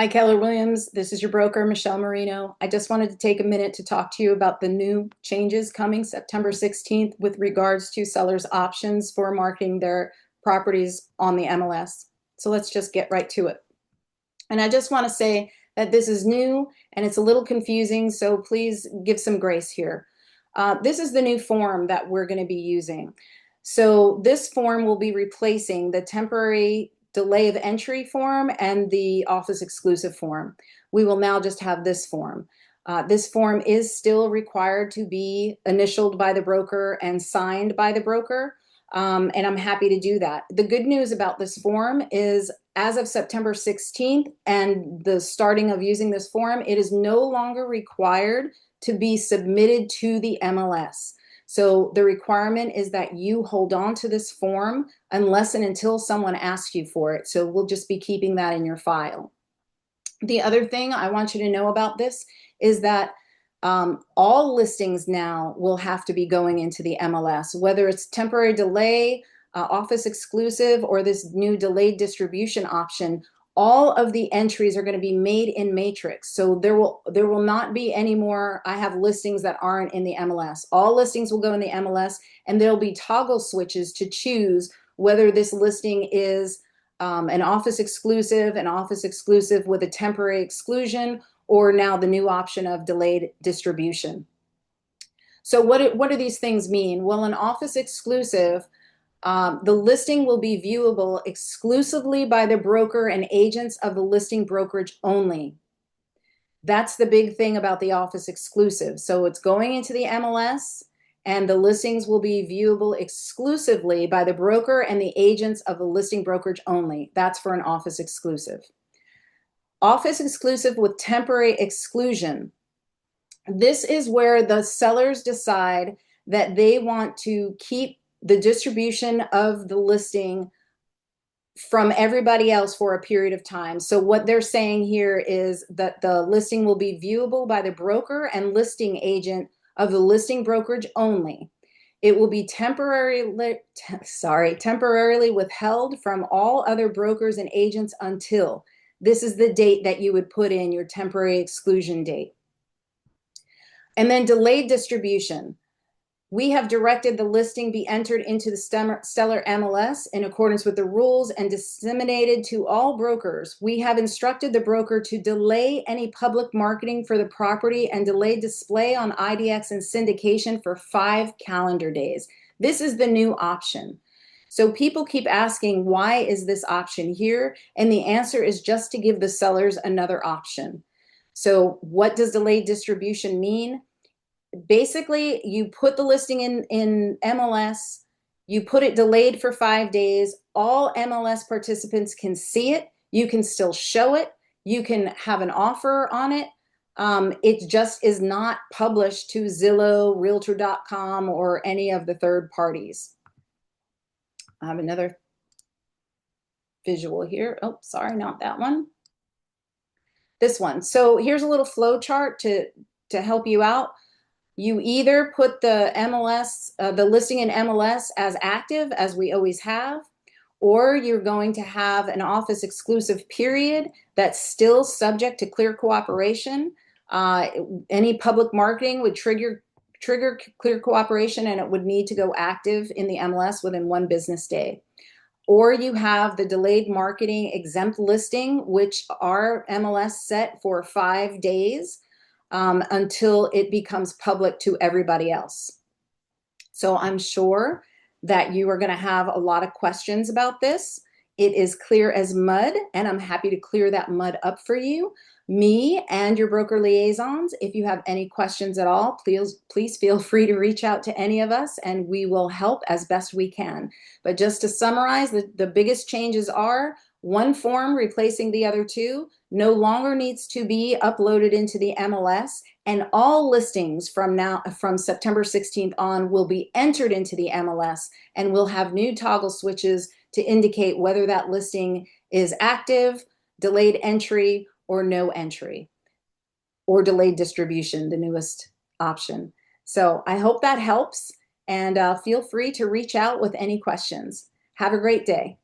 Hi, Keller Williams. This is your broker, Michelle Marino. I just wanted to take a minute to talk to you about the new changes coming September 16th with regards to sellers' options for marketing their properties on the MLS. So let's just get right to it. And I just want to say that this is new and it's a little confusing, so please give some grace here. This is the new form that we're going to be using. So this form will be replacing the temporary delay of entry form and the office exclusive form. We will now just have this form. This form is still required to be initialed by the broker and signed by the broker. And I'm happy to do that. The good news about this form is as of September 16th and the starting of using this form, it is no longer required to be submitted to the MLS. So the requirement is that you hold on to this form unless and until someone asks you for it. So we'll just be keeping that in your file. The other thing I want you to know about this is that all listings now will have to be going into the MLS, whether it's temporary delay, office exclusive, or this new delayed distribution option. All of the entries are going to be made in Matrix. So there will not be any more, I have listings that aren't in the MLS. All listings will go in the MLS, and there'll be toggle switches to choose whether this listing is an office exclusive with a temporary exclusion, or now the new option of delayed distribution. So what do these things mean? Well, an office exclusive, the listing will be viewable exclusively by the broker and agents of the listing brokerage only. That's the big thing about the office exclusive. So it's going into the MLS, and the listings will be viewable exclusively by the broker and the agents of the listing brokerage only. That's for an office exclusive. Office exclusive with temporary exclusion. This is where the sellers decide that they want to keep the distribution of the listing from everybody else for a period of time. So what they're saying here is that the listing will be viewable by the broker and listing agent of the listing brokerage only. It will be temporarily withheld from all other brokers and agents until. This is the date that you would put in your temporary exclusion date. And then delayed distribution. We have directed the listing be entered into the Stellar MLS in accordance with the rules and disseminated to all brokers. We have instructed the broker to delay any public marketing for the property and delay display on IDX and syndication for 5 calendar days. This is the new option. So people keep asking, why is this option here? And the answer is just to give the sellers another option. So what does delayed distribution mean? Basically, you put the listing in MLS, you put it delayed for 5 days. All MLS participants can see it. You can still show it. You can have an offer on it. It just is not published to Zillow, Realtor.com, or any of the third parties. I have another visual here. Oh, sorry, not that one. This one. So here's a little flow chart to help you out. You either put the MLS, the listing in MLS as active, as we always have, or you're going to have an office exclusive period that's still subject to clear cooperation. Any public marketing would trigger clear cooperation, and it would need to go active in the MLS within 1 business day. Or you have the delayed marketing exempt listing, which our MLS set for 5 days. Until it becomes public to everybody else. So I'm sure that you are going to have a lot of questions about this. It is clear as mud, and I'm happy to clear that mud up for you, me and your broker liaisons. If you have any questions at all, please feel free to reach out to any of us, and we will help as best we can. But just to summarize, the biggest changes are one form replacing the other 2 no longer needs to be uploaded into the MLS, and all listings from September 16th on will be entered into the MLS, and we'll have new toggle switches to indicate whether that listing is active, delayed entry, or no entry, or delayed distribution, the newest option. So I hope that helps, and feel free to reach out with any questions. Have a great day.